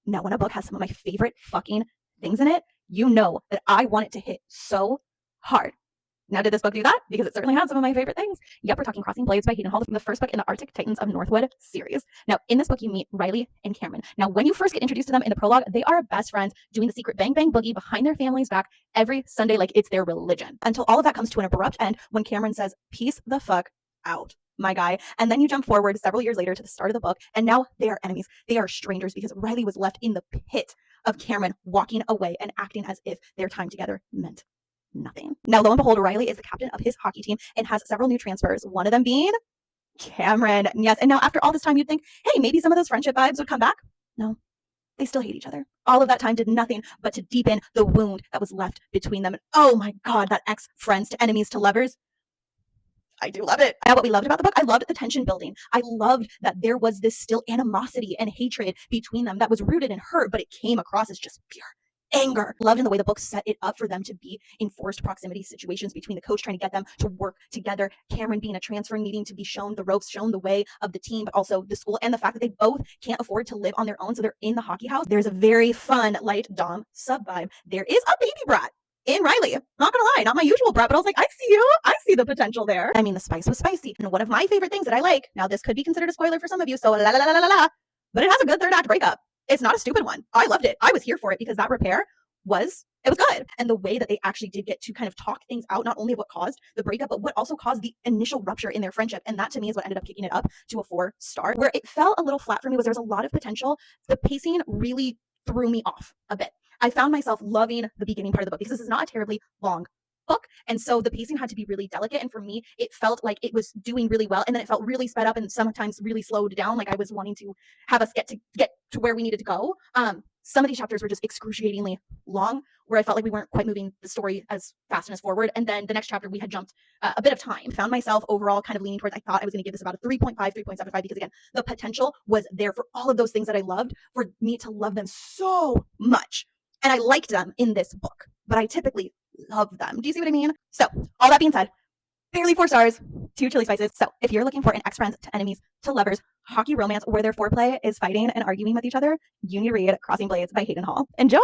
Now, when a book has some of my favorite fucking things in it, you know that I want it to hit so hard. Now, did this book do that? Because it certainly had some of my favorite things. Yep, we're talking Crossing Blades by Hayden Hall, the first book in the Arctic Titans of Northwood series. Now, in this book, you meet Riley and Cameron. Now, when you first get introduced to them in the prologue, they are best friends doing the secret bang bang boogie behind their family's back every Sunday like it's their religion. Until all of that comes to an abrupt end when Cameron says, "Peace the fuck out, my guy." And then you jump forward several years later to the start of the book, and now they are enemies. They are strangers because Riley was left in the pit of Cameron walking away and acting as if their time together meant nothing. Now, lo and behold, Riley is the captain of his hockey team and has several new transfers, one of them being Cameron. Yes, and now after all this time, you'd think, hey, maybe some of those friendship vibes would come back. No, they still hate each other. All of that time did nothing but to deepen the wound that was left between them. And oh my God, that ex-friends to enemies to lovers. I do love it. Now, what we loved about the book, I loved the tension building. I loved that there was this still animosity and hatred between them that was rooted in hurt, but it came across as just pure anger. Loved in the way the book set it up for them to be in forced proximity situations between the coach trying to get them to work together, Cameron being a transfer needing to be shown the ropes, shown the way of the team, but also the school, and the fact that they both can't afford to live on their own, so they're in the hockey house. There's a very fun light dom sub vibe. There is a baby brat in Riley. Not gonna lie, not my usual brat, but I was like, I see you. I see the potential there. I mean, the spice was spicy. And one of my favorite things that I like, now this could be considered a spoiler for some of you, so la la la la la la, but it has a good third act breakup. It's not a stupid one. I loved it. I was here for it because that repair was good. And the way that they actually did get to kind of talk things out, not only of what caused the breakup, but what also caused the initial rupture in their friendship. And that to me is what ended up kicking it up to a 4-star. Where it fell a little flat for me was there was a lot of potential. The pacing really threw me off a bit. I found myself loving the beginning part of the book because this is not a terribly long book. And so the pacing had to be really delicate. And for me, it felt like it was doing really well. And then it felt really sped up and sometimes really slowed down. Like I was wanting to have us get to where we needed to go. Some of these chapters were just excruciatingly long, where I felt like we weren't quite moving the story as fast and as forward. And then the next chapter, we had jumped a bit of time. Found myself overall kind of leaning towards, I thought I was going to give this about a 3.5, 3.75, because again, the potential was there for all of those things that I loved, for me to love them so much. And I liked them in this book, but I typically love them. Do you see what I mean? So all that being said, barely 4 stars, 2 chili spices. So if you're looking for an ex-friends to enemies to lovers hockey romance where their foreplay is fighting and arguing with each other, you need to read Crossing Blades by Hayden Hall. Enjoy!